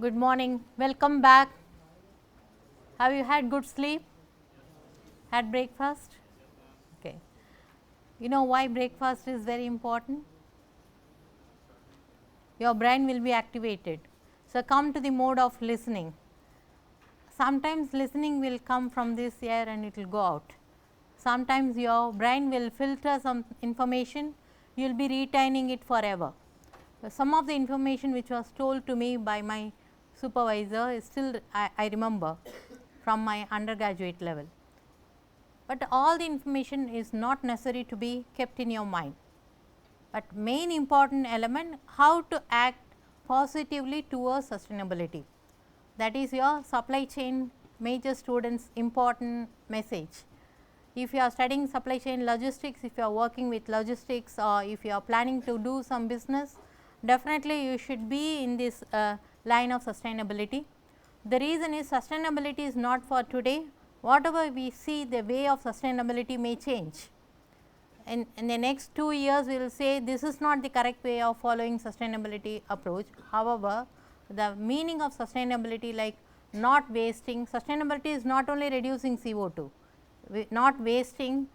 Good morning, welcome back. Have you had good sleep? Had breakfast? Okay. You know why breakfast is very important? Your brain will be activated. So, come to the mode of listening. Sometimes listening will come from this air and it will go out. Sometimes your brain will filter some information, you will be retaining it forever. Some of the information which was told to me by my supervisor is still I remember from my undergraduate level. But all the information is not necessary to be kept in your mind. But main important element, how to act positively towards sustainability. That is your supply chain major students important message. If you are studying supply chain logistics, if you are working with logistics or if you are planning to do some business, definitely you should be in this line of sustainability. The reason is sustainability is not for today, whatever we see the way of sustainability may change. In the next 2 years we will say this is not the correct way of following sustainability approach. However, the meaning of sustainability like not wasting, sustainability is not only reducing CO2, not wasting,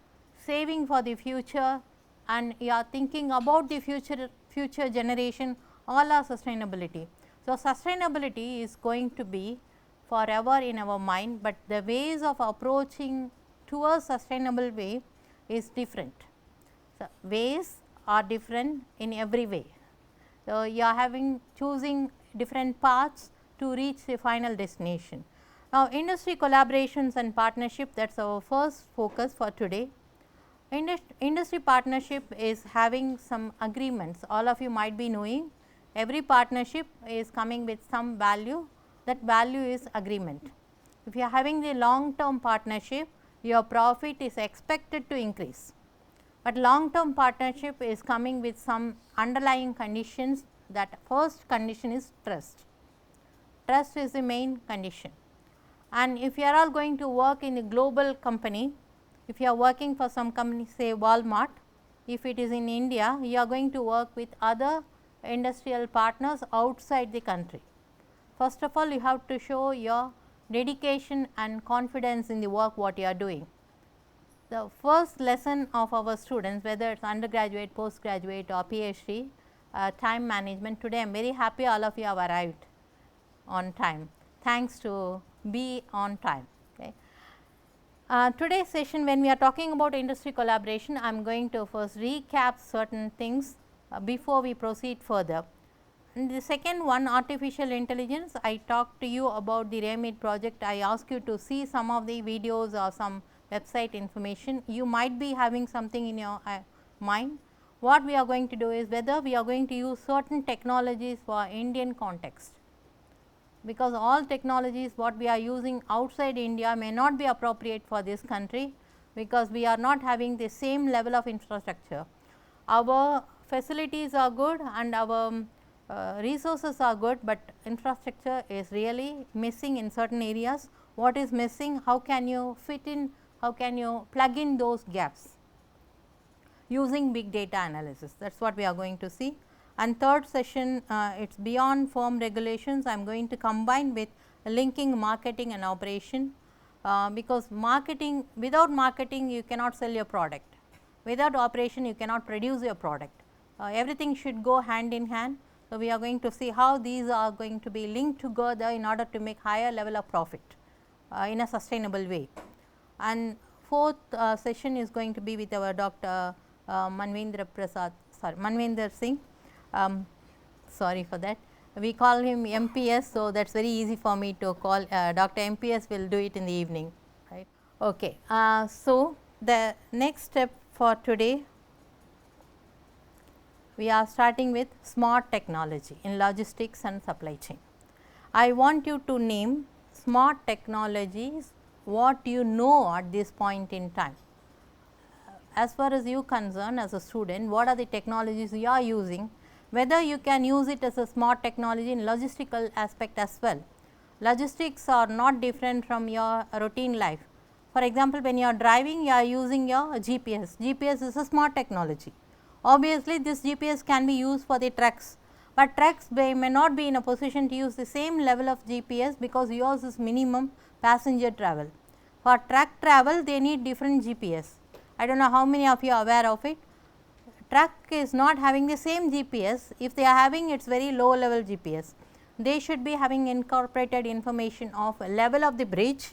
saving for the future and you are thinking about the future generation, all are sustainability. So, sustainability is going to be forever in our mind, but the ways of approaching towards sustainable way is different. So, ways are different in every way. So, you are choosing different paths to reach the final destination. Now, industry collaborations and partnership, that is our first focus for today. Industry partnership is having some agreements, all of you might be knowing. Every partnership is coming with some value, that value is agreement. If you are having the long term partnership, your profit is expected to increase, but long term partnership is coming with some underlying conditions. That first condition is trust. Trust is the main condition, and if you are all going to work in a global company, if you are working for some company say Walmart, if it is in India, you are going to work with other industrial partners outside the country. First of all, you have to show your dedication and confidence in the work what you are doing. The first lesson of our students, whether it is undergraduate, postgraduate or PhD, time management. Today I am very happy all of you have arrived on time, thanks to be on time. Okay. Today's session, when we are talking about industry collaboration, I am going to first recap certain things before we proceed further. And the second one, artificial intelligence, I talked to you about the REMIT project. I asked you to see some of the videos or some website information. You might be having something in your mind. What we are going to do is whether we are going to use certain technologies for Indian context, because all technologies what we are using outside India may not be appropriate for this country, because we are not having the same level of infrastructure. Our facilities are good and our resources are good, but infrastructure is really missing in certain areas. What is missing? How can you fit in, how can you plug in those gaps using big data analysis? That is what we are going to see. And third session, it is beyond firm regulations. I am going to combine with linking marketing and operation, because marketing, without marketing you cannot sell your product, without operation you cannot produce your product. Everything should go hand in hand. So, we are going to see how these are going to be linked together in order to make higher level of profit in a sustainable way. And fourth session is going to be with our Dr. Manvendra Singh. Sorry for that, we call him MPS. So, that is very easy for me to call Dr. MPS will do it in the evening, right. Okay. So, the next step for today, we are starting with smart technology in logistics and supply chain. I want you to name smart technologies what you know at this point in time. As far as you concerned as a student, what are the technologies you are using, whether you can use it as a smart technology in logistical aspect as well. Logistics are not different from your routine life. For example, when you are driving, you are using your GPS. GPS is a smart technology. Obviously, this GPS can be used for the trucks, but trucks may not be in a position to use the same level of GPS because yours is minimum passenger travel. For truck travel they need different GPS. I do not know how many of you are aware of it. Truck is not having the same GPS. If they are having, it is very low level GPS. They should be having incorporated information of level of the bridge,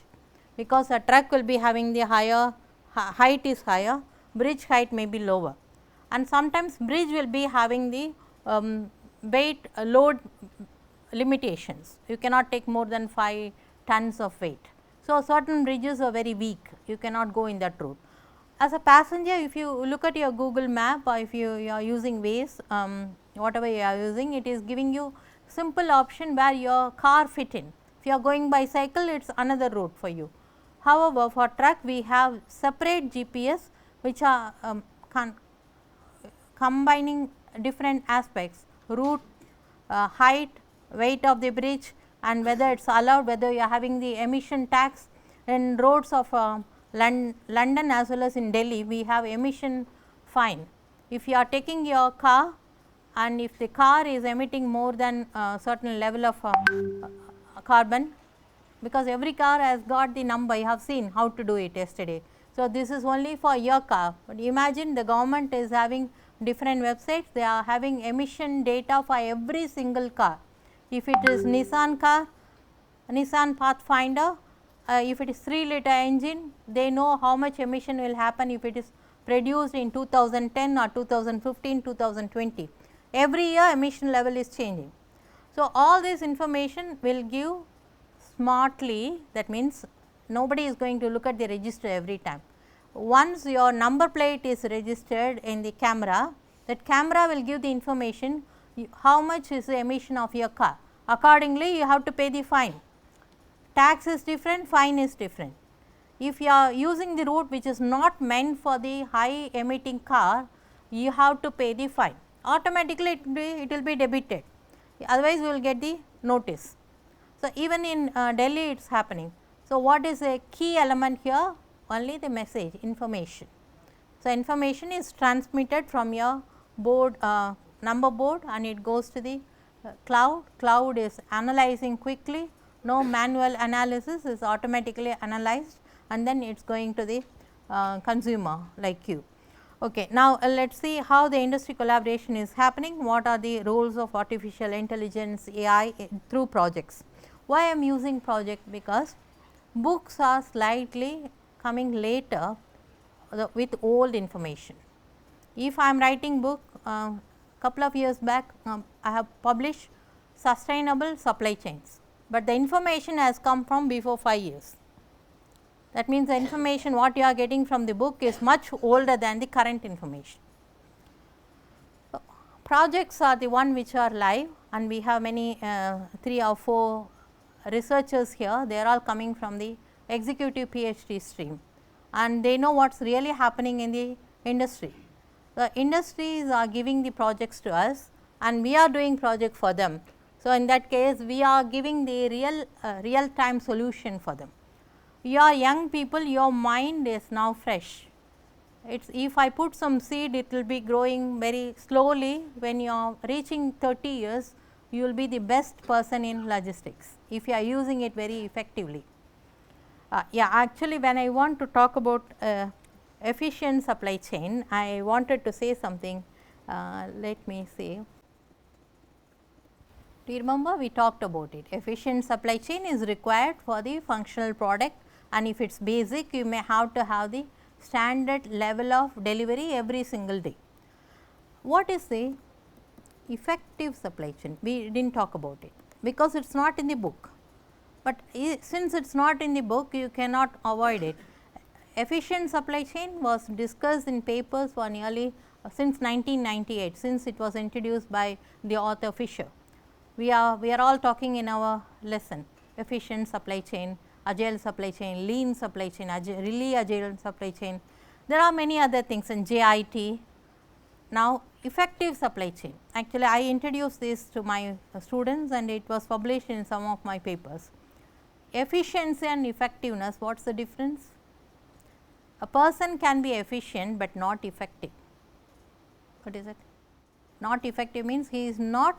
because a truck will be having the higher height is higher, bridge height may be lower, and sometimes bridge will be having the weight load limitations. You cannot take more than 5 tons of weight. So, certain bridges are very weak, you cannot go in that route. As a passenger, if you look at your Google map or if you are using Waze, whatever you are using, it is giving you simple option where your car fit in. If you are going by cycle, it is another route for you. However, for truck we have separate GPS which are combining different aspects, route, height, weight of the bridge, and whether it is allowed, whether you are having the emission tax. In roads of London as well as in Delhi, we have emission fine. If you are taking your car and if the car is emitting more than a certain level of carbon, because every car has got the number, you have seen how to do it yesterday. So, this is only for your car, but imagine the government is having different websites, they are having emission data for every single car. If it is Nissan car, Nissan Pathfinder, if it is 3-liter engine, they know how much emission will happen if it is produced in 2010 or 2015, 2020. Every year emission level is changing. So, all this information will give smartly, that means nobody is going to look at the register every time. Once your number plate is registered in the camera, that camera will give the information how much is the emission of your car. Accordingly, you have to pay the fine. Tax is different, fine is different. If you are using the route which is not meant for the high emitting car, you have to pay the fine. Automatically it will be debited, otherwise you will get the notice. So, even in Delhi it is happening. So, what is a key element here? Only the message, information. So, information is transmitted from your board, number board, and it goes to the cloud. Cloud is analyzing quickly, no manual analysis, is automatically analyzed, and then it is going to the consumer like you. Okay. Now, let us see how the industry collaboration is happening, what are the roles of artificial intelligence, AI through projects. Why I am using project? Because books are slightly coming later with old information. If I am writing book, couple of years back I have published sustainable supply chains, but the information has come from before 5 years. That means, the information what you are getting from the book is much older than the current information. So, projects are the one which are live, and we have many 3 or 4 researchers here, they are all coming from the executive PhD stream, and they know what is really happening in the industry. The industries are giving the projects to us and we are doing project for them. So, in that case we are giving the real time solution for them. You are young people, your mind is now fresh. It's, if I put some seed, it will be growing very slowly. When you are reaching 30 years, you will be the best person in logistics, if you are using it very effectively. Yeah, actually when I want to talk about efficient supply chain, I wanted to say something. Let me see. Do you remember we talked about it? Efficient supply chain is required for the functional product, and if it is basic, you may have to have the standard level of delivery every single day. What is the effective supply chain? We did not talk about it because it is not in the book, but since it is not in the book, you cannot avoid it. Efficient supply chain was discussed in papers for nearly since 1998, since it was introduced by the author Fisher. We are all talking in our lesson, efficient supply chain, agile supply chain, lean supply chain, really agile supply chain. There are many other things in JIT. Now, effective supply chain, actually I introduced this to my students and it was published in some of my papers. Efficiency and effectiveness, what is the difference? A person can be efficient, but not effective. What is it? Not effective means he is not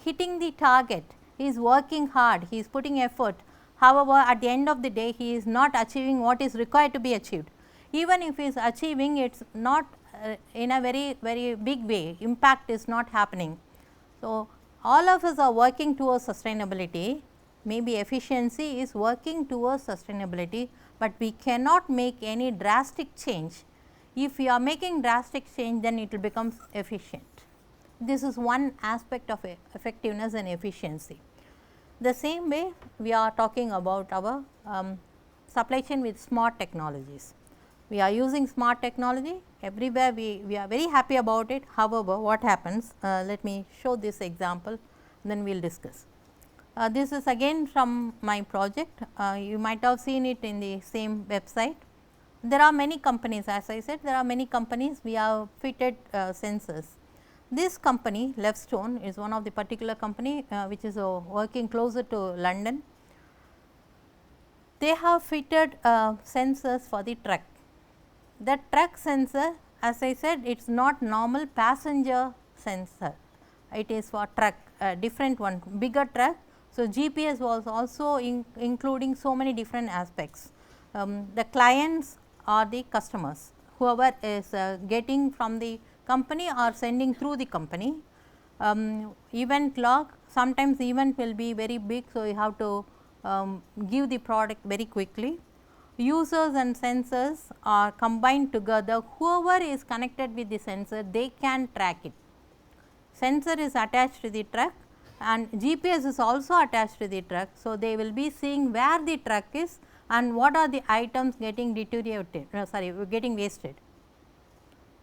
hitting the target, he is working hard, he is putting effort. However, at the end of the day he is not achieving what is required to be achieved. Even if he is achieving, it is not in a very big way, impact is not happening. So, all of us are working towards sustainability, maybe efficiency is working towards sustainability, but we cannot make any drastic change. If we are making drastic change, then it will become efficient. This is one aspect of effectiveness and efficiency. The same way we are talking about our supply chain with smart technologies. We are using smart technology everywhere, we are very happy about it. However, what happens, let me show this example, then we will discuss. This is again from my project, you might have seen it in the same website. There are many companies, as I said, there are many companies we have fitted sensors. This company Levstone is one of the particular company which is working closer to London. They have fitted sensors for the truck. The truck sensor, as I said, it is not normal passenger sensor, it is for truck, different one, bigger truck. So, GPS was also including so many different aspects. The clients are the customers, whoever is getting from the company or sending through the company. Event log, sometimes event will be very big, so you have to give the product very quickly. Users and sensors are combined together, whoever is connected with the sensor, they can track it. Sensor is attached to the truck and GPS is also attached to the truck. So, they will be seeing where the truck is and what are the items getting deteriorated, getting wasted.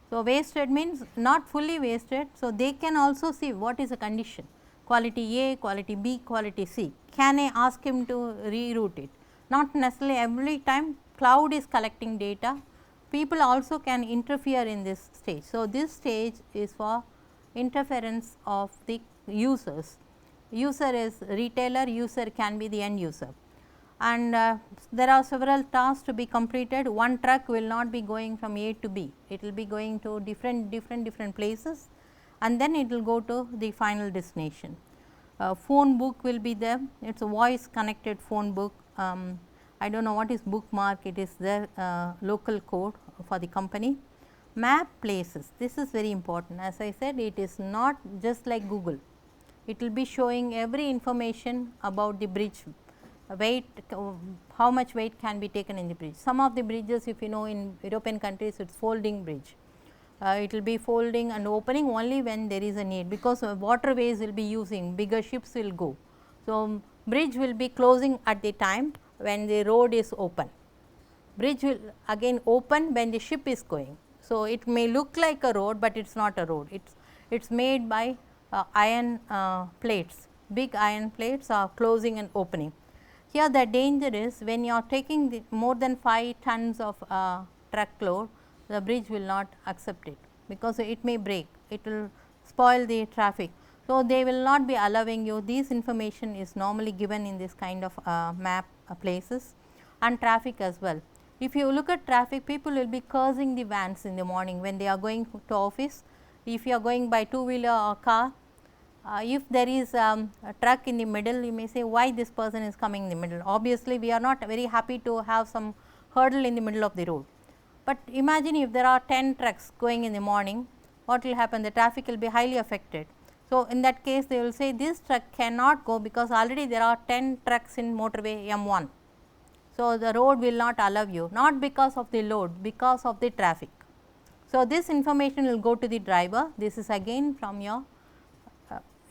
So, wasted means not fully wasted. So, they can also see what is the condition, quality A, quality B, quality C. Can I ask him to reroute it? Not necessarily every time cloud is collecting data, people also can interfere in this stage. So, this stage is for interference of the users. User is retailer, user can be the end user, and there are several tasks to be completed. One truck will not be going from A to B, it will be going to different places and then it will go to the final destination. Phone book will be there, it is a voice connected phone book. I do not know what is bookmark, it is their local code for the company. Map places, this is very important. As I said, it is not just like Google, it will be showing every information about the bridge, weight, how much weight can be taken in the bridge. Some of the bridges, if you know, in European countries it is folding bridge. It will be folding and opening only when there is a need, because waterways will be using, bigger ships will go. So, bridge will be closing at the time when the road is open. Bridge will again open when the ship is going. So, it may look like a road, but it is not a road, it is made by iron plates, big iron plates are closing and opening. Here the danger is when you are taking the more than 5 tons of truck load, the bridge will not accept it, because it may break, it will spoil the traffic. So, they will not be allowing you, this information is normally given in this kind of map places, and traffic as well. If you look at traffic, people will be cursing the vans in the morning when they are going to office. If you are going by two-wheeler or car, if there is a truck in the middle, you may say why this person is coming in the middle. Obviously, we are not very happy to have some hurdle in the middle of the road. But imagine if there are 10 trucks going in the morning, what will happen? The traffic will be highly affected. So, in that case they will say this truck cannot go, because already there are 10 trucks in motorway M1. So, the road will not allow you, not because of the load, because of the traffic. So, this information will go to the driver. This is again from your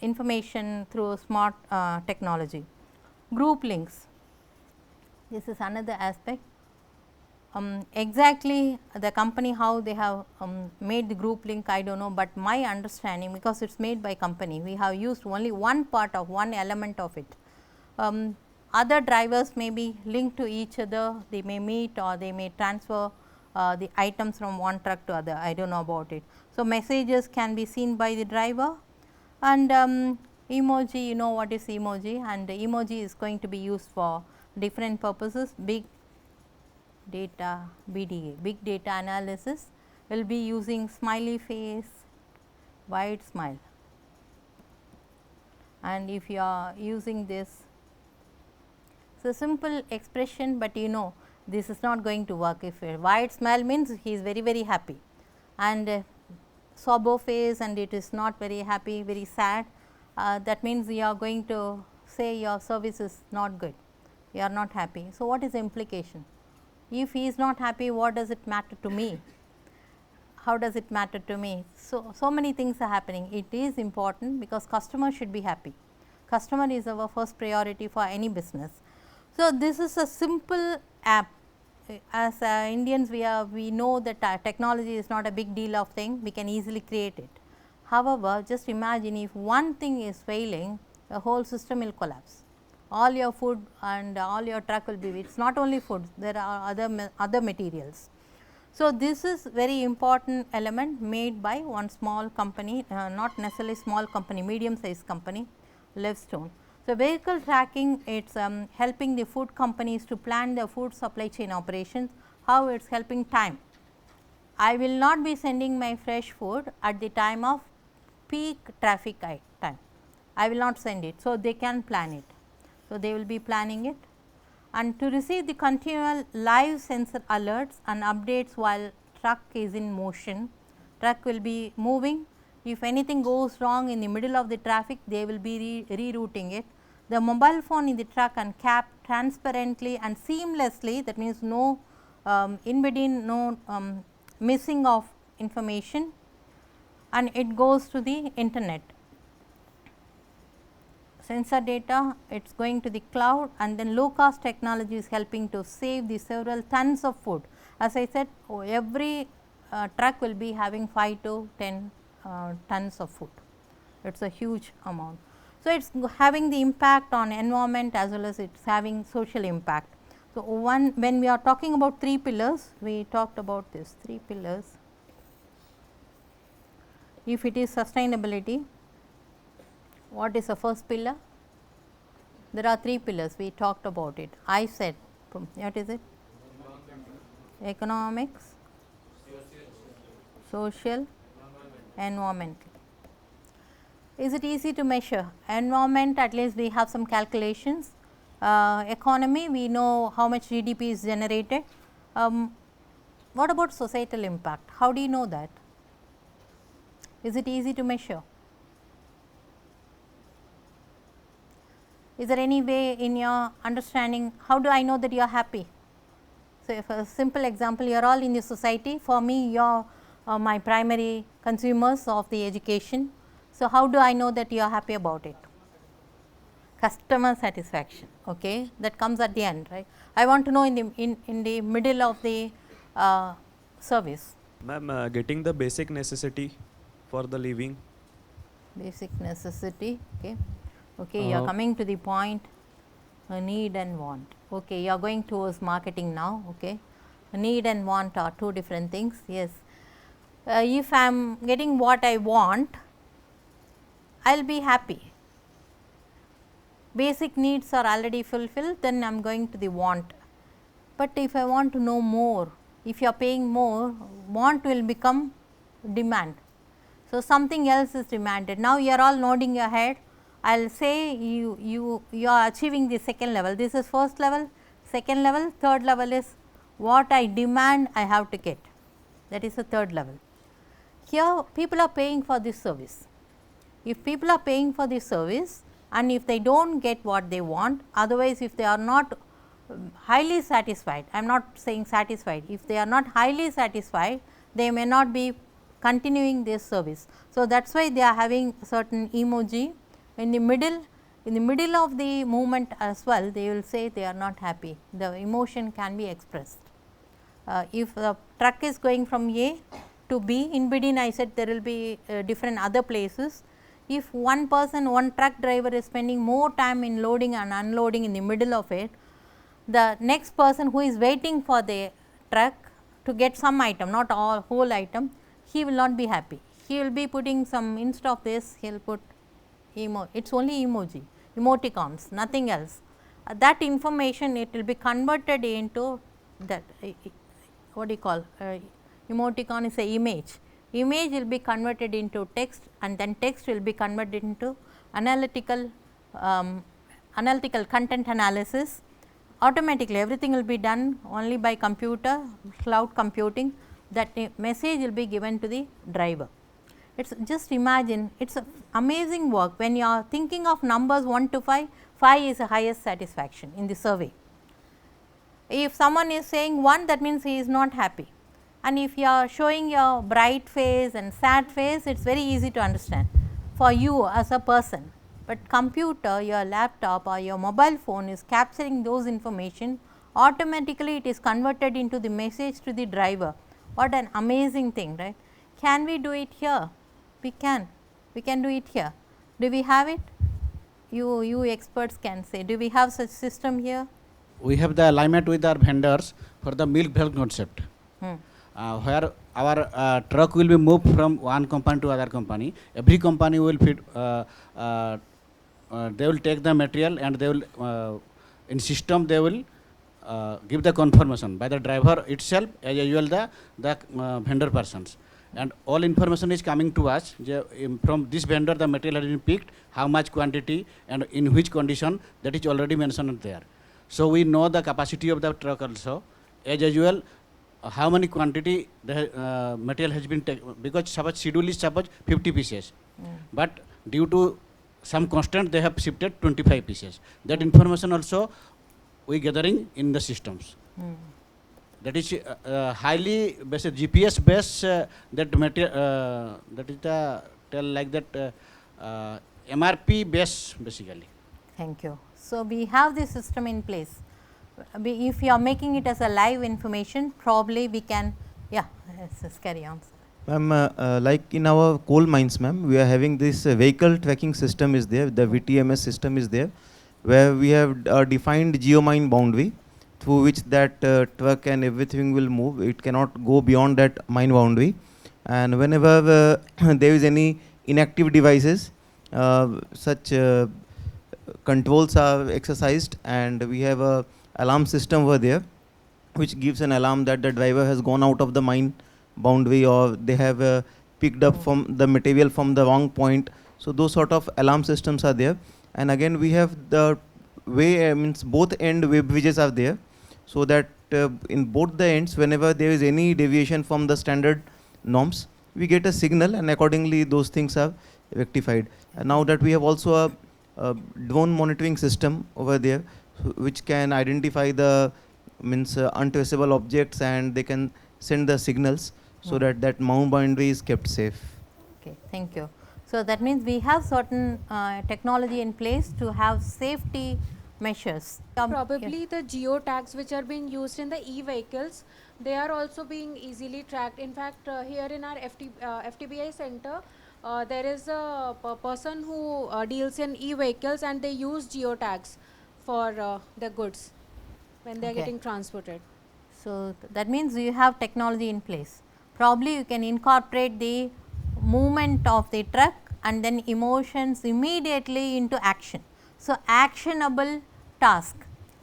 information through smart technology. Group links, this is another aspect. Exactly the company how they have made the group link, I do not know, but my understanding, because it is made by company, we have used only one part of one element of it. Other drivers may be linked to each other, they may meet or they may transfer the items from one truck to other, I do not know about it. So, messages can be seen by the driver, and emoji, you know what is emoji, and emoji is going to be used for different purposes. Big data, BDA, big data analysis will be using smiley face, wide smile, and if you are using this, it's a simple expression, but you know this is not going to work. If a white smile means he is very happy, and sober face and it is not very happy, very sad, that means you are going to say your service is not good, you are not happy. So, what is the implication? If he is not happy, what does it matter to me? How does it matter to me? So many things are happening. It is important because customer should be happy. Customer is our first priority for any business. So, this is a simple app. As Indians, we know that technology is not a big deal of thing, we can easily create it. However, just imagine if one thing is failing, the whole system will collapse. All your food and all your truck will be, it is not only food, there are other materials. So, this is very important element made by one small company, not necessarily small company, medium sized company, Livestone. So, vehicle tracking, it is helping the food companies to plan their food supply chain operations. How it is helping time? I will not be sending my fresh food at the time of peak traffic time. I will not send it. So, they can plan it. So, they will be planning it, and to receive the continual live sensor alerts and updates while truck is in motion. Truck will be moving. If anything goes wrong in the middle of the traffic, they will be rerouting it. The mobile phone in the truck and cab transparently and seamlessly, that means no in between, no missing of information, and it goes to the internet. Sensor data, it is going to the cloud, and then low cost technology is helping to save the several tons of food. As I said, every truck will be having 5 to 10 tons of food. It is a huge amount. So, it is having the impact on environment as well as it is having social impact. So, when we are talking about 3 pillars, we talked about this 3 pillars. If it is sustainability, what is the first pillar? There are 3 pillars, we talked about it. I said, what is it? Economics, social, environmental. Is it easy to measure? Environment, at least we have some calculations. Economy, we know how much GDP is generated. What about societal impact? How do you know that? Is it easy to measure? Is there any way in your understanding, how do I know that you are happy? So, if a simple example, you are all in the society, for me you are my primary consumers of the education. So, how do I know that you are happy about it? Customer satisfaction, okay, that comes at the end, right. I want to know in the middle of the service. Ma'am, getting the basic necessity for the living. Basic necessity, okay. Okay, you are coming to the point, need and want. Okay, you are going towards marketing now. Okay, need and want are 2 different things. Yes, if I am getting what I want, I will be happy. Basic needs are already fulfilled, then I am going to the want. But if I want to know more, if you are paying more, want will become demand. So, something else is demanded. Now, you are all nodding your head. I will say you are achieving the second level. This is first level, second level, third level is what I demand I have to get. That is the third level. Here people are paying for this service. If people are paying for this service and if they do not get what they want, otherwise if they are not highly satisfied, I am not saying satisfied, if they are not highly satisfied, they may not be continuing this service. So, that is why they are having certain emoji in the middle of the movement as well, they will say they are not happy, the emotion can be expressed. If the truck is going from A to B, in between I said there will be different other places. If one person, one truck driver is spending more time in loading and unloading in the middle of it, the next person who is waiting for the truck to get some item, not all whole item, he will not be happy. He will be putting some, instead of this, he will put it is only emoji, emoticons, nothing else. That information it will be converted into that, what do you call, emoticon is a image. Image will be converted into text and then text will be converted into analytical analytical content analysis. Automatically everything will be done only by computer, cloud computing. That message will be given to the driver. It's just imagine, it's a amazing work. When you are thinking of numbers 1 to 5, 5 is the highest satisfaction in the survey. If someone is saying 1, that means he is not happy, and if you are showing your bright face and sad face, it is very easy to understand for you as a person. But computer, your laptop or your mobile phone is capturing those information, automatically it is converted into the message to the driver. What an amazing thing, right? Can we do it here? We can do it here. Do we have it? You experts can say, do we have such system here? We have the alignment with our vendors for the milk belt concept, where our truck will be moved from one company to other company. Every company will fit, they will take the material and they will, in system they will give the confirmation by the driver itself as usual the vendor persons. And all information is coming to us from this vendor, the material has been picked, how much quantity and in which condition, that is already mentioned there. So we know the capacity of the truck also, as usual, how many quantity the material has been taken, because suppose schedule is 50 pieces, but due to some constant they have shifted 25 pieces. That information also we gathering in the systems. That is highly based, GPS based that material, that is the tell like that MRP based basically. Thank you. So, we have this system in place. If you are making it as a live information, probably we can, yeah, let's carry on. Ma'am, like in our coal mines, ma'am, we are having this vehicle tracking system is there, the VTMS system is there, where we have defined geomine boundary through which that truck and everything will move. It cannot go beyond that mine boundary. And whenever there is any inactive devices, such controls are exercised, and we have a alarm system over there which gives an alarm that the driver has gone out of the mine boundary, or they have picked up from the material from the wrong point. So those sort of alarm systems are there. And again we have the way, means both end web bridges are there, so that in both the ends, whenever there is any deviation from the standard norms, we get a signal, and accordingly those things are rectified. And now that we have also a drone monitoring system over there, which can identify the untraceable objects, and they can send the signals so that that mount boundary is kept safe. Okay, thank you. So that means we have certain technology in place to have safety measures. Probably the geo tags which are being used in the e-vehicles, they are also being easily tracked. In fact, here in our FTBI center, there is a person who deals in e-vehicles, and they use geo tags for the goods when they are getting transported. So that means you have technology in place. Probably you can incorporate the movement of the truck and then emotions immediately into action. So actionable task,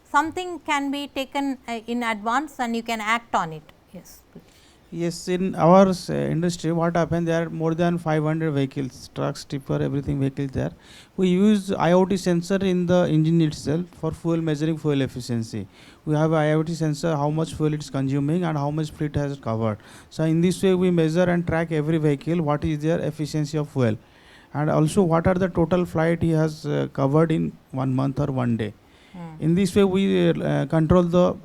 something can be taken in advance and you can act on it. Yes, please. Yes, in our industry, what happened, there are more than 500 vehicles, trucks, tipper, everything vehicles there. We use IoT sensor in the engine itself for fuel measuring fuel efficiency. We have IoT sensor, how much fuel it is consuming and how much fleet has covered. So in this way, we measure and track every vehicle, what is their efficiency of fuel. And also what are the total flight he has covered in 1 month or 1 day. In this way, we control the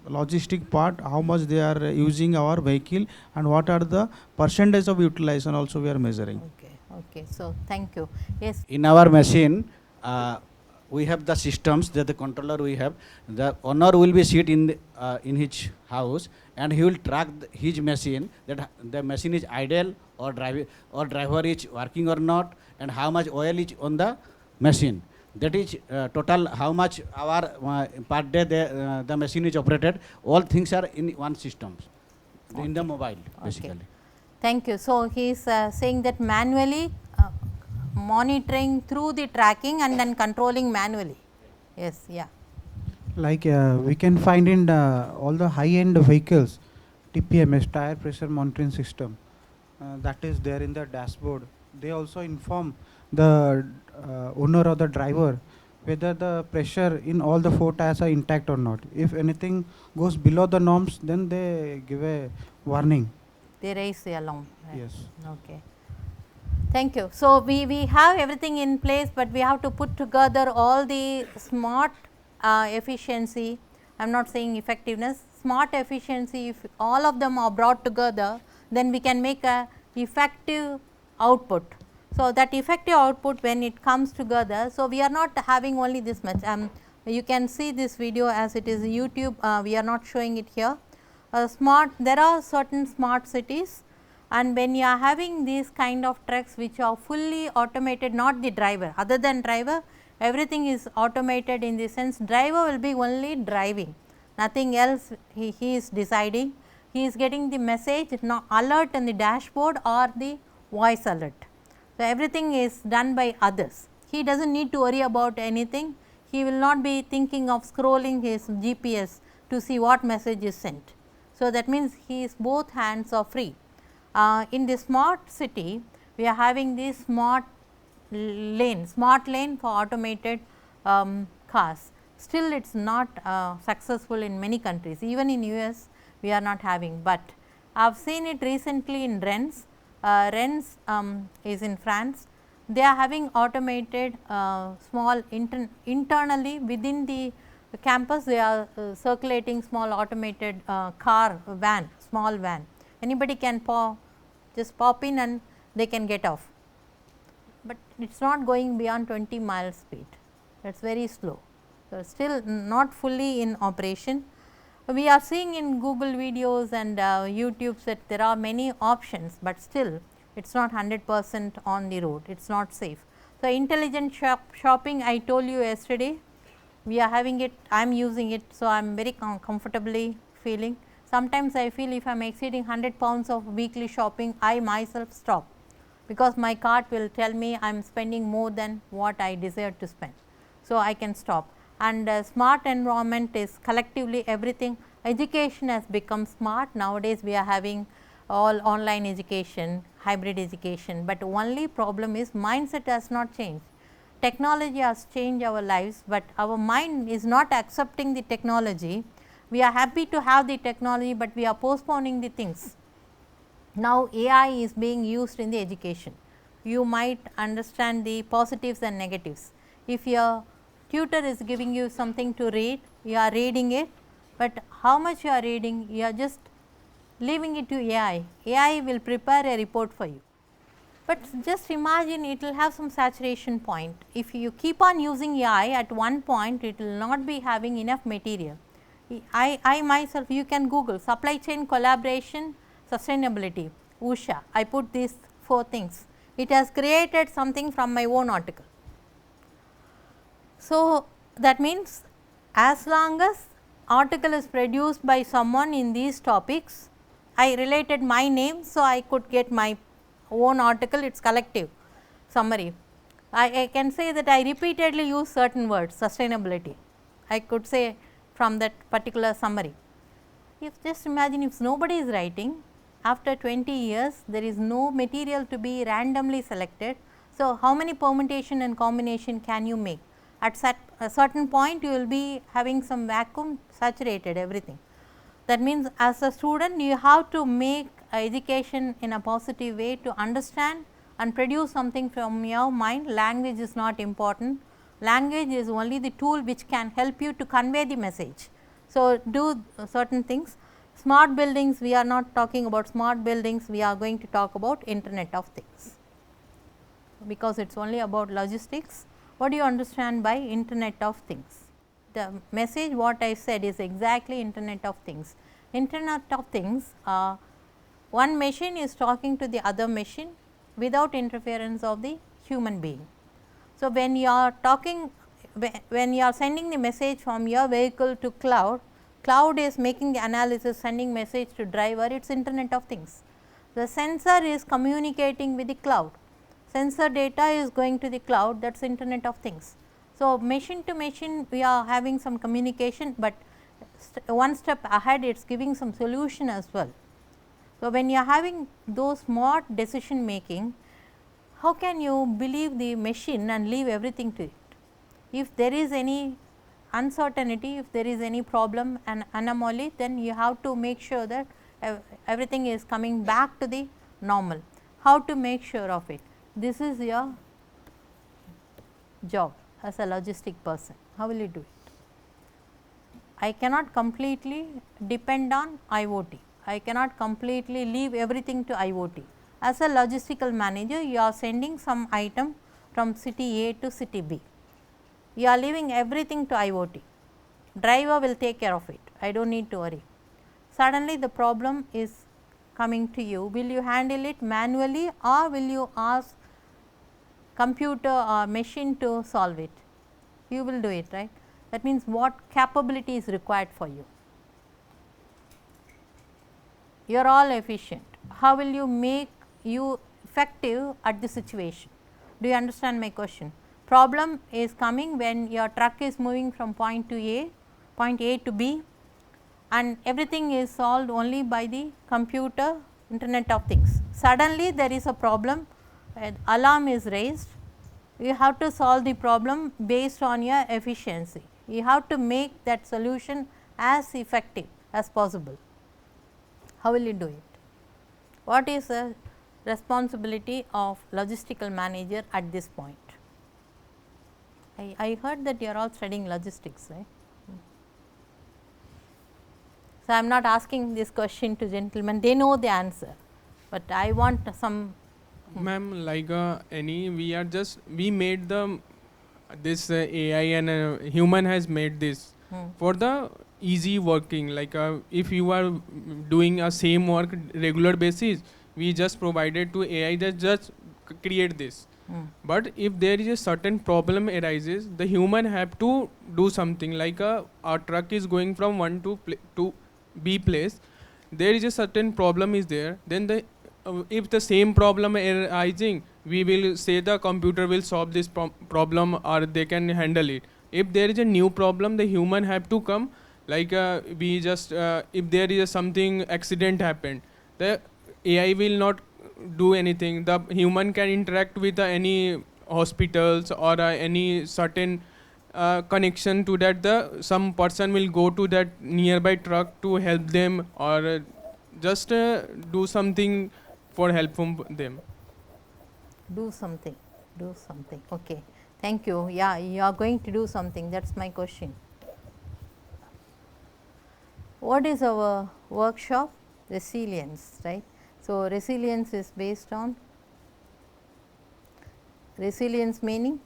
logistic part, how much they are using our vehicle, and what are the percentage of utilization also we are measuring. Okay, okay. So thank you. Yes. In our machine, we have the systems that the controller we have. The owner will be sit in his house, and he will track his machine, that the machine is idle or driver is working or not, and how much oil is on the machine. That is total how much hour per day the machine is operated. All things are in one system, in the mobile basically. Okay. Thank you. So he is saying that manually monitoring through the tracking and then controlling manually. Yes, yeah. Like we can find in all the high-end vehicles, TPMS, tire pressure monitoring system, that is there in the dashboard. They also inform the owner or the driver whether the pressure in all the 4 tires are intact or not. If anything goes below the norms, then they give a warning. They raise the alarm. Right? Yes. Okay. Thank you. So, we have everything in place, but we have to put together all the smart efficiency. I am not saying effectiveness, smart efficiency. If all of them are brought together, then we can make a effective output. So, that effective output when it comes together. So, we are not having only this much. You can see this video as it is YouTube. We are not showing it here. There are certain smart cities, and when you are having these kind of trucks which are fully automated, not the driver, other than driver everything is automated, in the sense driver will be only driving, nothing else he is deciding, he is getting the message alert in the dashboard or the voice alert. So, everything is done by others, he does not need to worry about anything, he will not be thinking of scrolling his GPS to see what message is sent. So, that means his both hands are free. In the smart city, we are having this smart lane for automated cars. Still it is not successful in many countries, even in US we are not having, but I have seen it recently in Rennes. Rennes is in France. They are having automated small internally within the campus, they are circulating small automated small van. Anybody can just pop in and they can get off, but it is not going beyond 20 miles speed, that is very slow. So, still not fully in operation. We are seeing in Google videos and YouTube that there are many options, but still it is not 100% on the road, it is not safe. So, intelligent shopping, I told you yesterday, we are having it, I am using it. So, I am very comfortably feeling. Sometimes I feel if I am exceeding 100 pounds of weekly shopping, I myself stop, because my cart will tell me I am spending more than what I desire to spend. So, I can stop, and smart environment is collectively everything. Education has become smart. Nowadays, we are having all online education, hybrid education, but only problem is mindset has not changed. Technology has changed our lives, but our mind is not accepting the technology. We are happy to have the technology, but we are postponing the things. Now, AI is being used in the education. You might understand the positives and negatives. If your tutor is giving you something to read, you are reading it, but how much you are reading, you are just leaving it to AI. AI will prepare a report for you. But just imagine, it will have some saturation point. If you keep on using AI, at one point it will not be having enough material. I myself, you can Google supply chain collaboration sustainability, Usha, I put these 4 things. It has created something from my own article. So, that means as long as article is produced by someone in these topics, I related my name. So, I could get my own article, it is collective summary. I can say that I repeatedly use certain words, sustainability, I could say from that particular summary. If just imagine, if nobody is writing, after 20 years there is no material to be randomly selected. So, how many permutation and combination can you make? At a certain point you will be having some vacuum, saturated everything. That means, as a student you have to make education in a positive way to understand and produce something from your mind. Language is not important, language is only the tool which can help you to convey the message. So, do certain things. Smart buildings, we are not talking about smart buildings, we are going to talk about Internet of Things, because it is only about logistics. What do you understand by Internet of Things? The message what I said is exactly Internet of Things. Internet of Things, one machine is talking to the other machine without interference of the human being. So, when you are talking, when you are sending the message from your vehicle to cloud, cloud is making the analysis, sending message to driver, it is Internet of Things. The sensor is communicating with the cloud, sensor data is going to the cloud, that is Internet of Things. So, machine to machine we are having some communication, but one step ahead it is giving some solution as well. So, when you are having those smart decision making, how can you believe the machine and leave everything to it? If there is any uncertainty, if there is any problem and anomaly, then you have to make sure that everything is coming back to the normal. How to make sure of it? This is your job as a logistic person. How will you do it? I cannot completely depend on IoT. I cannot completely leave everything to IoT. As a logistical manager, you are sending some item from city A to city B. You are leaving everything to IoT. Driver will take care of it. I do not need to worry. Suddenly the problem is coming to you. Will you handle it manually or will you ask computer or machine to solve it? You will do it, right? That means what capability is required for you? You are all efficient. How will you make you effective at the situation? Do you understand my question? Problem is coming when your truck is moving from point A to B, and everything is solved only by the computer, Internet of Things. Suddenly there is a problem, alarm is raised, you have to solve the problem based on your efficiency. You have to make that solution as effective as possible. How will you do it? What is the responsibility of logistical manager at this point? I heard that you are all studying logistics, right? So, I am not asking this question to gentlemen, they know the answer, but I want some. Ma'am, like we made this AI and human has made this for the easy working. Like if you are doing a same work regular basis, we just provided to AI that just create this. But if there is a certain problem arises, the human have to do something. Like our truck is going from one to B place, there is a certain problem is there. Then if the same problem arising, we will say the computer will solve this problem or they can handle it. If there is a new problem, the human have to come. Like we just if there is something accident happened, the AI will not do anything. The human can interact with any hospitals or any certain connection to that. Some person will go to that nearby truck to help them or just do something for help from them. Do something, okay, thank you. Yeah, you are going to do something, that is my question. What is our workshop? Resilience, right? So, resilience is based on resilience meaning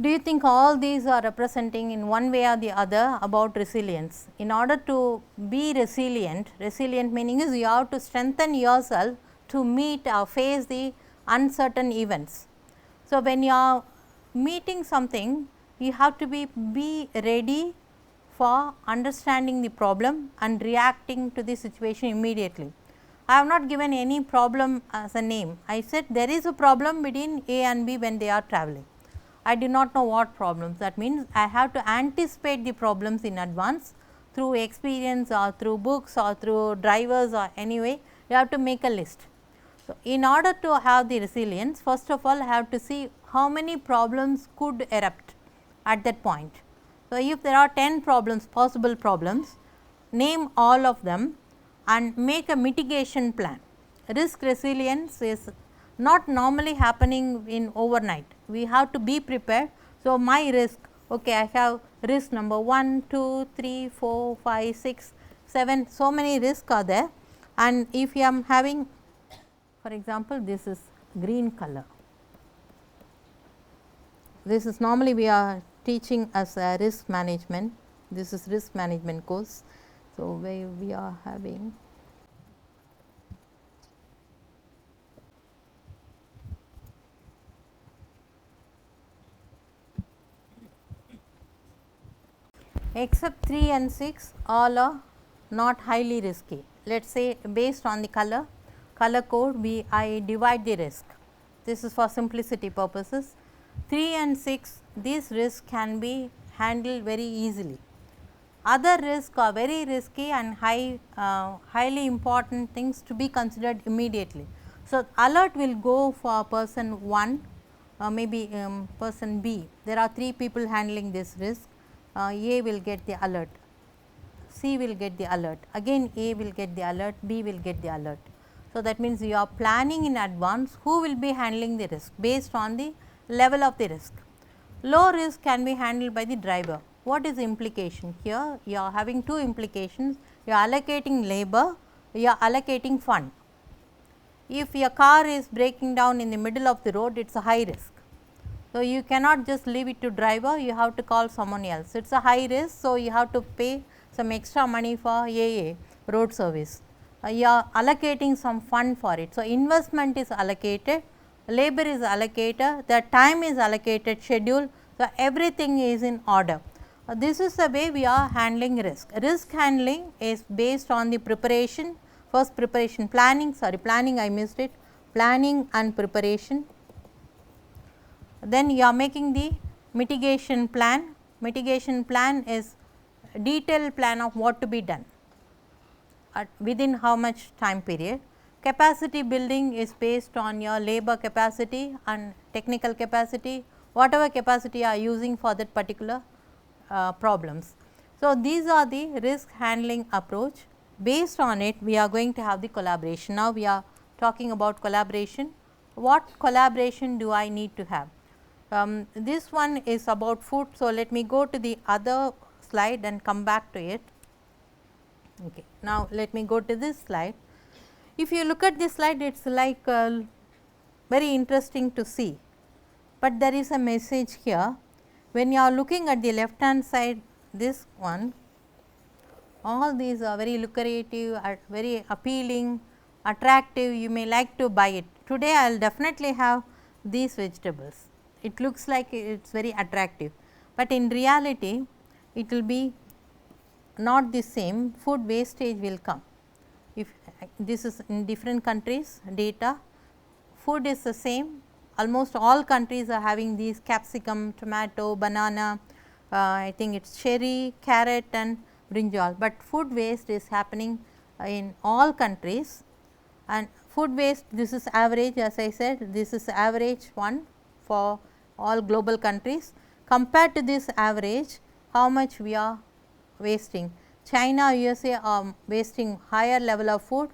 do you think all these are representing in one way or the other about resilience? In order to be resilient meaning is you have to strengthen yourself to meet or face the uncertain events. So, when you are meeting something, you have to be ready for understanding the problem and reacting to the situation immediately. I have not given any problem as a name. I said there is a problem between A and B when they are traveling. I do not know what problems. That means I have to anticipate the problems in advance through experience or through books or through drivers or anyway, you have to make a list. So, in order to have the resilience, first of all I have to see how many problems could erupt at that point. So, if there are 10 problems, possible problems, name all of them and make a mitigation plan. Risk resilience is not normally happening in overnight. We have to be prepared. So, my risk, okay, I have risk number 1, 2, 3, 4, 5, 6, 7, so many risks are there, and if you am having, for example, this is green color. This is normally we are teaching as a risk management. This is risk management course. So, we are having except 3 and 6 all are not highly risky. Let us say based on the color code I divide the risk. This is for simplicity purposes. 3 and 6 these risks can be handled very easily. Other risks are very risky and highly important things to be considered immediately. So, alert will go for person 1, maybe person B. There are 3 people handling this risk. A will get the alert, C will get the alert, again A will get the alert, B will get the alert. So, that means you are planning in advance who will be handling the risk based on the level of the risk. Low risk can be handled by the driver. What is the implication here? You are having 2 implications, you are allocating labor, you are allocating fund. If your car is breaking down in the middle of the road, it is a high risk. So, you cannot just leave it to driver, you have to call someone else. It is a high risk, so you have to pay some extra money for AA, road service. You are allocating some fund for it. So, investment is allocated, labor is allocated, the time is allocated, schedule. So, everything is in order. This is the way we are handling risk. Risk handling is based on the preparation, first preparation, planning I missed it, planning and preparation. Then you are making the mitigation plan. Mitigation plan is detailed plan of what to be done within how much time period. Capacity building is based on your labor capacity and technical capacity, whatever capacity you are using for that particular problems. So, these are the risk handling approach. Based on it, we are going to have the collaboration. Now, we are talking about collaboration. What collaboration do I need to have? This one is about food. So, let me go to the other slide and come back to it. Okay. Now, let me go to this slide. If you look at this slide, it is like very interesting to see, but there is a message here. When you are looking at the left hand side, this one, all these are very lucrative, very appealing, attractive, you may like to buy it. Today, I will definitely have these vegetables. It looks like it is very attractive, but in reality, it will be not the same. Food wastage will come. If this is in different countries data, food is the same, almost all countries are having these capsicum, tomato, banana, I think it is cherry, carrot and brinjal, but food waste is happening in all countries. And food waste, this is average, as I said, this is average one for all global countries. Compared to this average, how much we are wasting? China, USA are wasting higher level of food,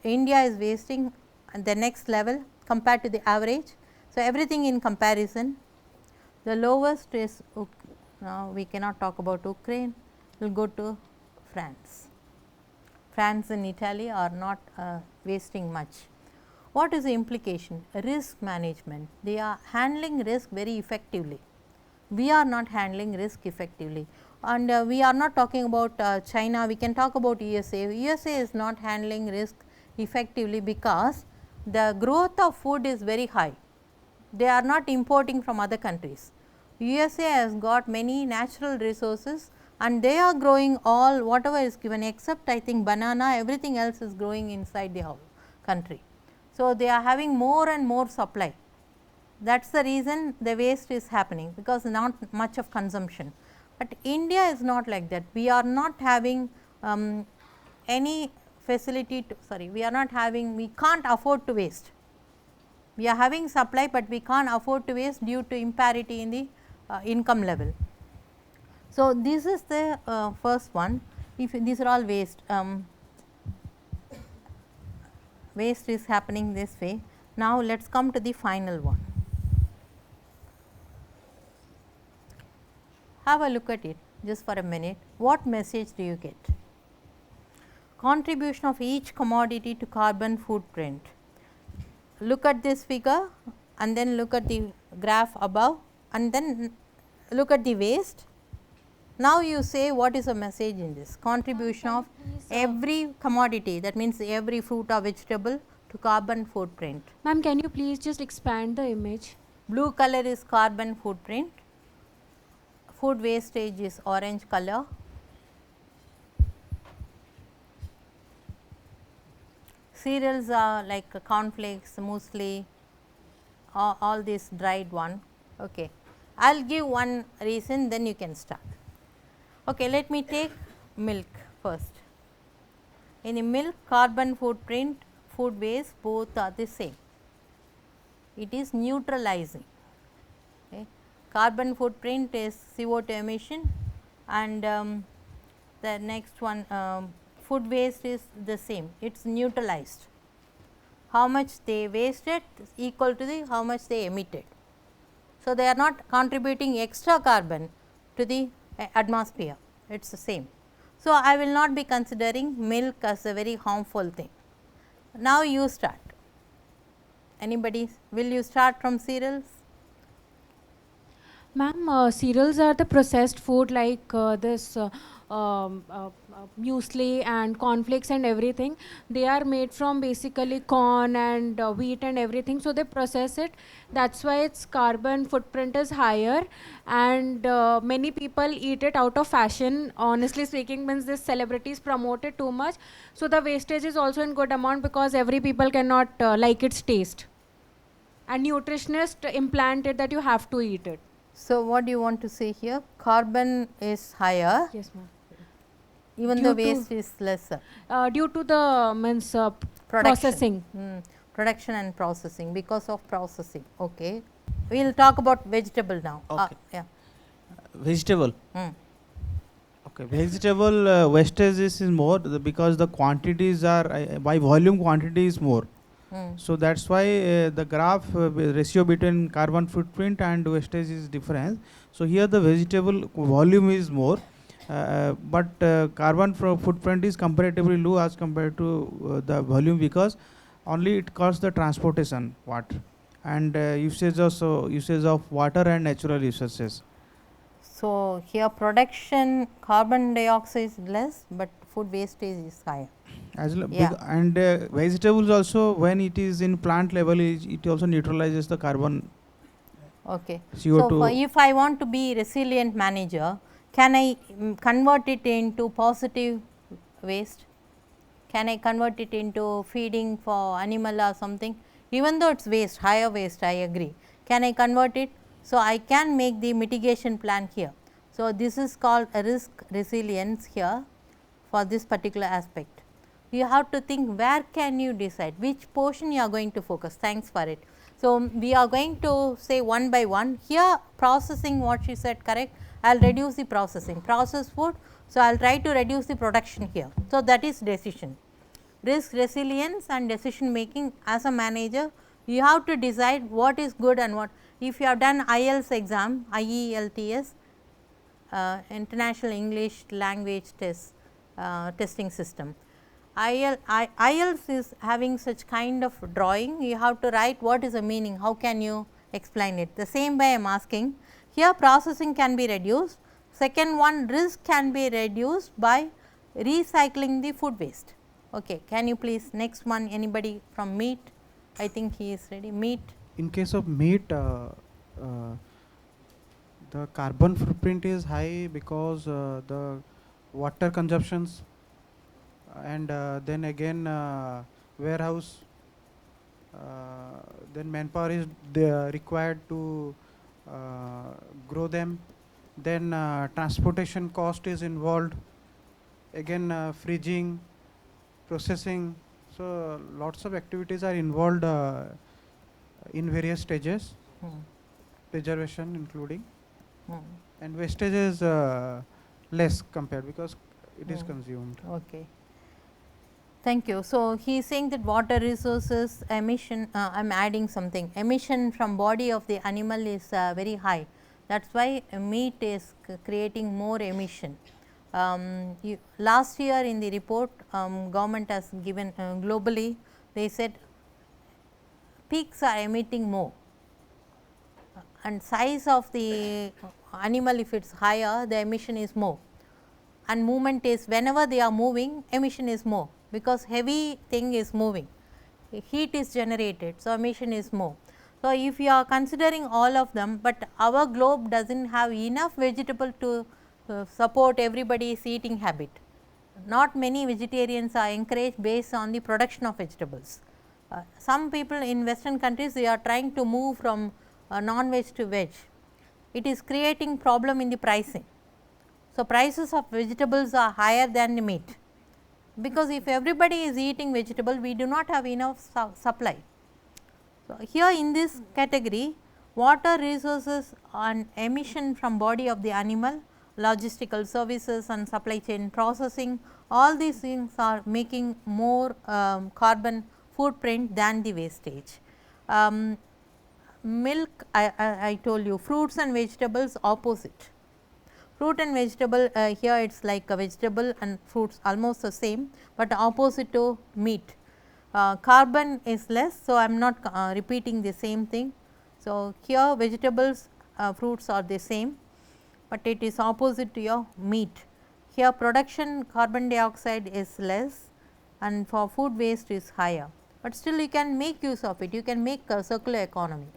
India is wasting the next level compared to the average. So, everything in comparison. The lowest is, now we cannot talk about Ukraine, we will go to France. France and Italy are not wasting much. What is the implication? Risk management. They are handling risk very effectively. We are not handling risk effectively, and we are not talking about China, we can talk about USA. USA is not handling risk effectively because the growth of food is very high. They are not importing from other countries. USA has got many natural resources and they are growing all whatever is given, except I think banana, everything else is growing inside the country. So, they are having more and more supply. That is the reason the waste is happening, because not much of consumption. But India is not like that. We are not having any facility to, we are not having, we can't afford to waste. We are having supply, but we can't afford to waste due to imparity in the income level. So, this is the first one. If these are all waste, waste is happening this way. Now, let us come to the final one. Have a look at it just for a minute. What message do you get? Contribution of each commodity to carbon footprint. Look at this figure and then look at the graph above and then look at the waste. Now, you say what is the message in this? Contribution of every commodity, that means every fruit or vegetable to carbon footprint. Ma'am, can you please just expand the image? Blue color is carbon footprint, food wastage is orange color, cereals are like cornflakes, muesli, all this dried one. Okay. I will give one reason, then you can start. Okay, let me take milk first. In the milk, carbon footprint, food waste, both are the same. It is neutralizing. Okay. Carbon footprint is CO2 emission, and the next one, food waste is the same, it is neutralized. How much they wasted is equal to the how much they emitted. So, they are not contributing extra carbon to the atmosphere, it is the same. So, I will not be considering milk as a very harmful thing. Now, you start. Anybody, will you start from cereals? Ma'am, cereals are the processed food like this muesli and cornflakes and everything. They are made from basically corn and wheat and everything. So they process it. That's why its carbon footprint is higher, and many people eat it out of fashion. Honestly speaking, means this celebrities promote it too much. So the wastage is also in good amount because every people cannot like its taste. And nutritionist implanted that you have to eat it. So, what do you want to say here? Carbon is higher, Yes, ma'am. even Due the to- waste is lesser. Due to the means processing. Production and processing, because of processing. Okay. We will talk about vegetable now. Okay. Yeah. Vegetable. Hmm. Okay, vegetable wastage is more because the quantities are by volume quantity is more. So that's why the graph ratio between carbon footprint and wastage is different. So here the vegetable volume is more, but carbon footprint is comparatively low as compared to the volume, because only it costs the transportation part and usage of water and natural resources. So, here production carbon dioxide is less, but food wastage is higher. Yeah. And vegetables also, when it is in plant level, it also neutralizes the carbon Okay. CO2. So, if I want to be resilient manager, can I convert it into positive waste? Can I convert it into feeding for animal or something? Even though it is waste, higher waste, I agree. Can I convert it? So, I can make the mitigation plan here. So, this is called a risk resilience here for this particular aspect. You have to think where can you decide, which portion you are going to focus. Thanks for it. So, we are going to say one by one. Here processing, what she said correct, I will reduce the processing, processed food. So, I will try to reduce the production here. So, that is decision. Risk resilience and decision making as a manager, you have to decide what is good and what. If you have done IELTS exam, IELTS, International English Language Test testing system. IELTS is having such kind of drawing, you have to write what is the meaning, how can you explain it. The same way I am asking, here processing can be reduced. Second one, risk can be reduced by recycling the food waste. Okay. Can you please, next one, anybody from meat? I think he is ready. Meat. In case of meat, the carbon footprint is high because the water consumptions, and then again warehouse, then manpower is required to grow them, then transportation cost is involved, again fridging, processing. So lots of activities are involved in various stages, preservation including, and wastage is less compared because it is consumed. Okay. Thank you. So, he is saying that water resources emission, I am adding something, emission from body of the animal is very high. That is why meat is creating more emission. Last year in the report, government has given globally, they said pigs are emitting more, and size of the animal, if it is higher, the emission is more, and movement is, whenever they are moving, emission is more, because heavy thing is moving, heat is generated. So, emission is more. So, if you are considering all of them, but our globe does not have enough vegetable to support everybody's eating habit. Not many vegetarians are encouraged based on the production of vegetables. Some people in western countries, they are trying to move from non-veg to veg. It is creating problem in the pricing. So, prices of vegetables are higher than the meat, because if everybody is eating vegetable, we do not have enough supply. So, here in this category, water resources and emission from body of the animal, logistical services and supply chain processing, all these things are making more carbon footprint than the wastage. Milk, I told you, fruits and vegetables opposite. Fruit and vegetable, here it is like a vegetable and fruits almost the same, but opposite to meat. Carbon is less, so I am not repeating the same thing. So, here vegetables, fruits are the same, but it is opposite to your meat. Here production carbon dioxide is less and for food waste is higher, but still you can make use of it, you can make a circular economy.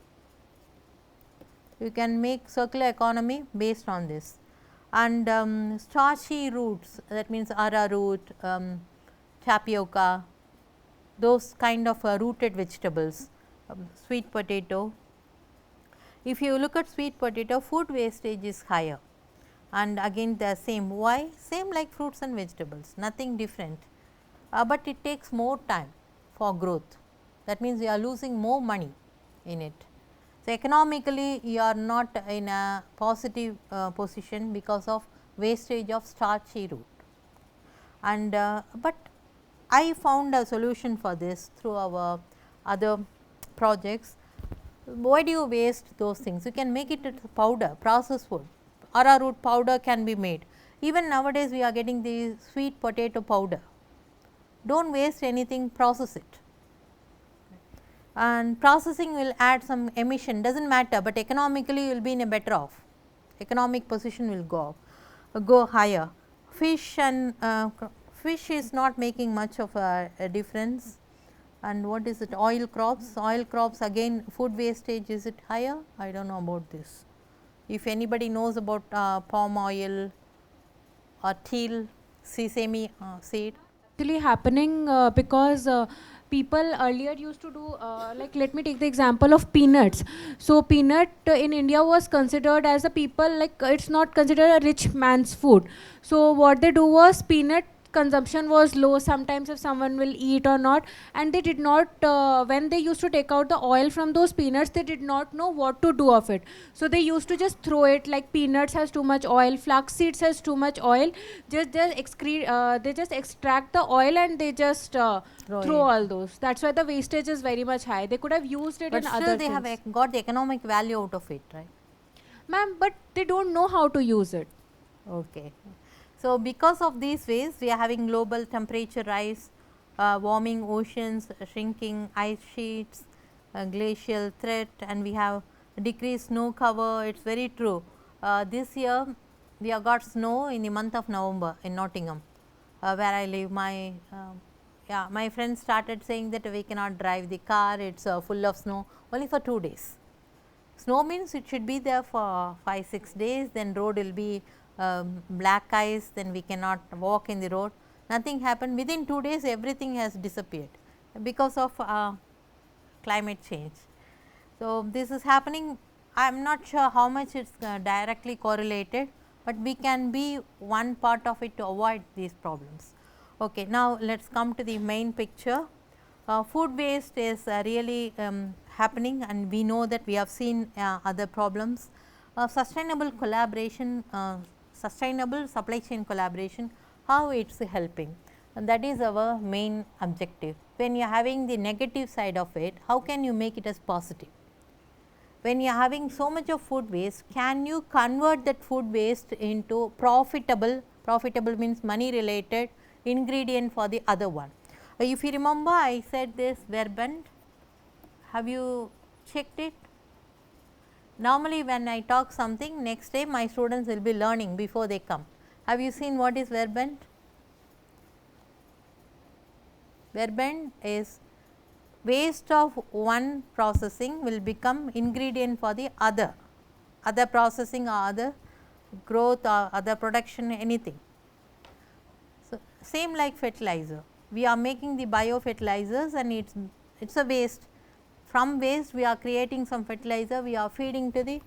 You can make circular economy based on this. And starchy roots, that means arrowroot, tapioca, those kind of rooted vegetables, sweet potato. If you look at sweet potato, food wastage is higher, and again the same. Why? Same like fruits and vegetables, nothing different, but it takes more time for growth. That means you are losing more money in it. So, economically you are not in a positive position because of wastage of starchy root. And but I found a solution for this through our other projects. Why do you waste those things? You can make it into powder, processed food. Arrowroot powder can be made. Even nowadays we are getting the sweet potato powder. Do not waste anything, process it. And processing will add some emission, does not matter, but economically you will be in a better off, economic position will go higher. Fish and fish is not making much of a difference. And what is it? Oil crops again food wastage, is it higher? I do not know about this. If anybody knows about palm oil or teal, sesame seed. Actually happening because people earlier used to do like, let me take the example of peanuts. So, peanut in India was considered as a people, like it is not considered a rich man's food. So, what they do was peanut consumption was low, sometimes if someone will eat or not, and they did not when they used to take out the oil from those peanuts, they did not know what to do of it. So, they used to just throw it, like peanuts has too much oil, flax seeds has too much oil, they just extract the oil and they just throw all those. That is why the wastage is very much high. They could have used it but in still other they things. have got the economic value out of it, right? Ma'am, but they do not know how to use it. Okay. So, because of these ways we are having global temperature rise, warming oceans, shrinking ice sheets, glacial threat, and we have decreased snow cover. It is very true. This year we have got snow in the month of November in Nottingham, where I live. My friends started saying that we cannot drive the car, it is full of snow, only for 2 days. Snow means it should be there for 5-6 days, then road will be black ice, then we cannot walk in the road. Nothing happened, within 2 days everything has disappeared because of climate change. So, this is happening. I am not sure how much it is directly correlated, but we can be one part of it to avoid these problems. Okay, now let us come to the main picture. Food waste is really happening, and we know that we have seen other problems. Sustainable collaboration, sustainable supply chain collaboration, how it is helping, and that is our main objective. When you are having the negative side of it, how can you make it as positive? When you are having so much of food waste, can you convert that food waste into profitable means money related ingredient for the other one? If you remember, I said this verband, have you checked it? Normally when I talk something, next day my students will be learning before they come. Have you seen what is verband? Verband is waste of one processing will become ingredient for the other processing or other growth or other production, anything. So, same like fertilizer, we are making the biofertilizers and it is a waste. From waste we are creating some fertilizer, we are feeding to the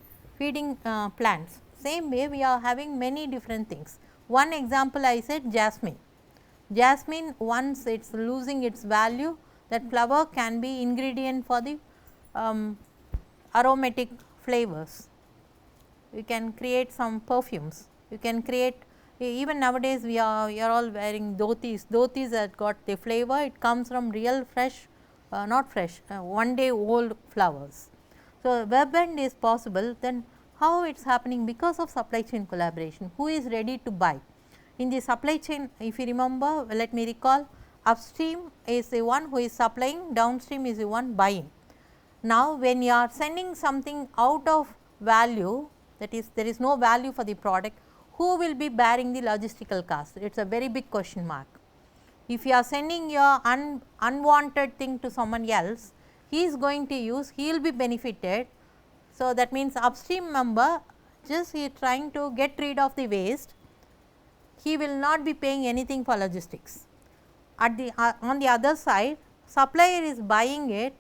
plants. same way we are having many different things. One example I said jasmine. Jasmine, once it is losing its value, that flower can be ingredient for the aromatic flavors. You can create some perfumes, you can create, even nowadays we are all wearing dhotis. Dhotis that got the flavor, it comes from real fresh, not fresh, one day old flowers. So, web end is possible, then how it is happening? Because of supply chain collaboration. Who is ready to buy? In the supply chain, if you remember, let me recall, upstream is the one who is supplying, downstream is the one buying. Now, when you are sending something out of value, that is there is no value for the product, who will be bearing the logistical cost? It is a very big question mark. If you are sending your unwanted thing to someone else, he is going to use, he will be benefited. So, that means upstream member just he is trying to get rid of the waste, he will not be paying anything for logistics. At the on the other side, supplier is buying it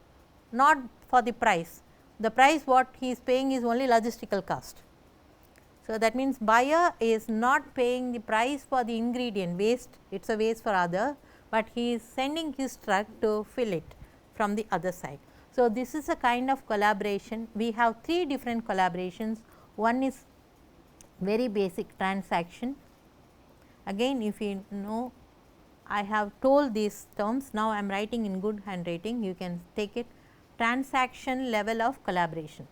not for the price, the price what he is paying is only logistical cost. So, that means buyer is not paying the price for the ingredient waste, it is a waste for other, but he is sending his truck to fill it from the other side. So, this is a kind of collaboration. We have 3 different collaborations. One is very basic transaction. Again, if you know, I have told these terms, now I am writing in good handwriting, you can take it, transaction level of collaboration.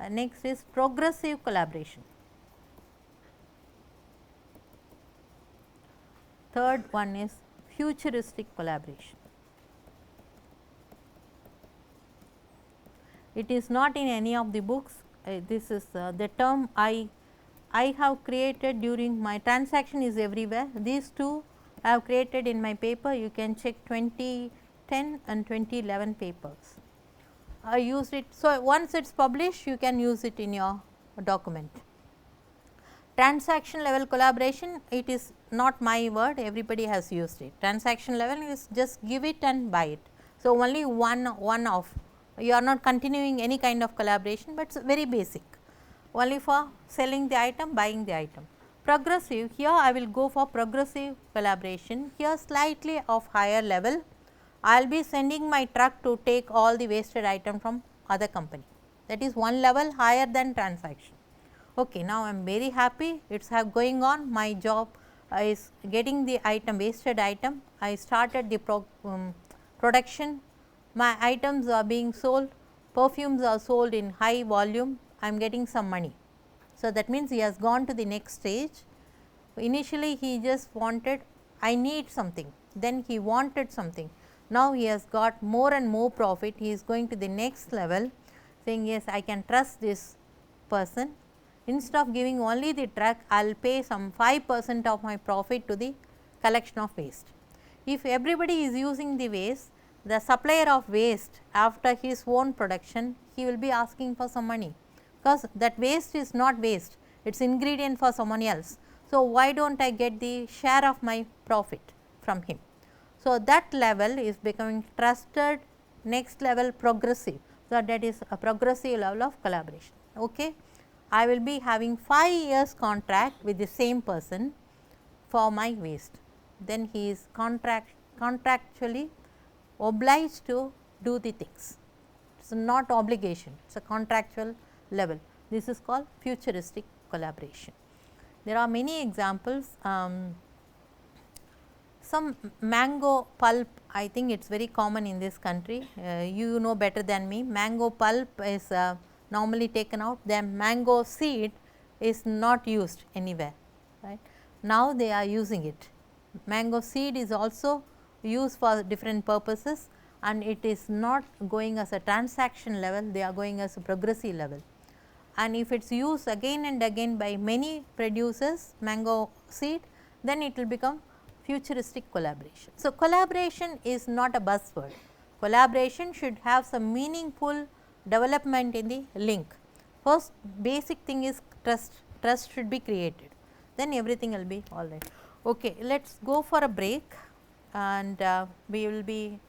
Next is progressive collaboration. Third one is futuristic collaboration. It is not in any of the books, this is the term I have created during my transaction is everywhere. These two I have created in my paper, you can check 2010 and 2011 papers. I used it, so once it is published you can use it in your document. Transaction level collaboration, it is not my word, everybody has used it. Transaction level is just give it and buy it. So, only one off, you are not continuing any kind of collaboration, but it is very basic, only for selling the item, buying the item. Progressive, here I will go for progressive collaboration, here slightly of higher level, I will be sending my truck to take all the wasted item from other company, that is one level higher than transaction. Okay, now I am very happy, it is going on, my job is getting the item, wasted item, I started the production, my items are being sold, perfumes are sold in high volume, I am getting some money. So, that means he has gone to the next stage. Initially he just wanted, I need something, then he wanted something, now he has got more and more profit, he is going to the next level saying yes, I can trust this person. Instead of giving only the truck, I will pay some 5% of my profit to the collection of waste. If everybody is using the waste, the supplier of waste after his own production, he will be asking for some money, because that waste is not waste, it is ingredient for someone else. So, why do not I get the share of my profit from him? So, that level is becoming trusted, next level progressive. So, that is a progressive level of collaboration. Okay. I will be having 5 years contract with the same person for my waste, then he is contractually obliged to do the things, it is not obligation, it is a contractual level. This is called futuristic collaboration. There are many examples, some mango pulp, I think it is very common in this country, you know better than me, mango pulp is normally taken out, then mango seed is not used anywhere, right. Now they are using it. Mango seed is also used for different purposes and it is not going as a transaction level, they are going as a progressive level. And if it is used again and again by many producers, mango seed, then it will become futuristic collaboration. So, collaboration is not a buzzword, collaboration should have some meaningful development in the link. First basic thing is trust should be created, then everything will be all right. Okay, let us go for a break and we will be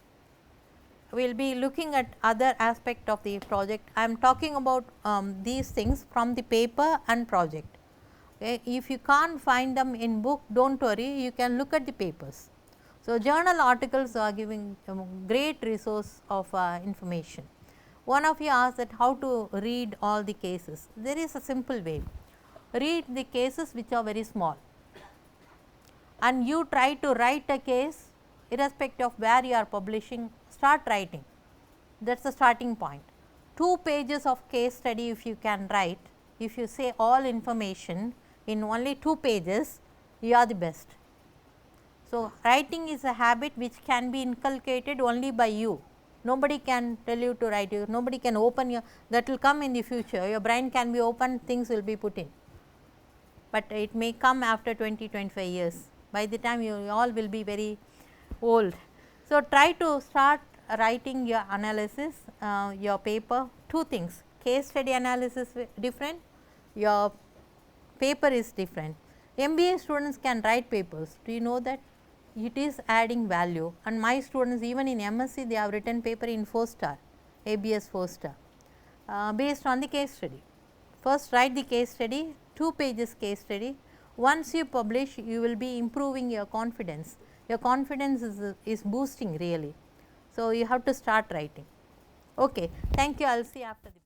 looking at other aspect of the project. I am talking about these things from the paper and project. Okay. If you can't find them in book, do not worry, you can look at the papers. So, journal articles are giving great resource of information. One of you asked that how to read all the cases. There is a simple way. Read the cases which are very small, and you try to write a case irrespective of where you are publishing, start writing. That is the starting point. 2 pages of case study if you can write, if you say all information in only 2 pages, you are the best. So, writing is a habit which can be inculcated only by you. Nobody can tell you to write, nobody can open your, that will come in the future, your brain can be opened, things will be put in, but it may come after 20-25 years, by the time you all will be very old. So, try to start writing your analysis, your paper. 2 things, case study analysis different, your paper is different. MBA students can write papers, do you know that? It is adding value, and my students even in MSc they have written paper in 4-star, ABS 4-star based on the case study. First write the case study, 2 pages case study. Once you publish, you will be improving your confidence is boosting really. So, you have to start writing. Okay. Thank you, I will see after the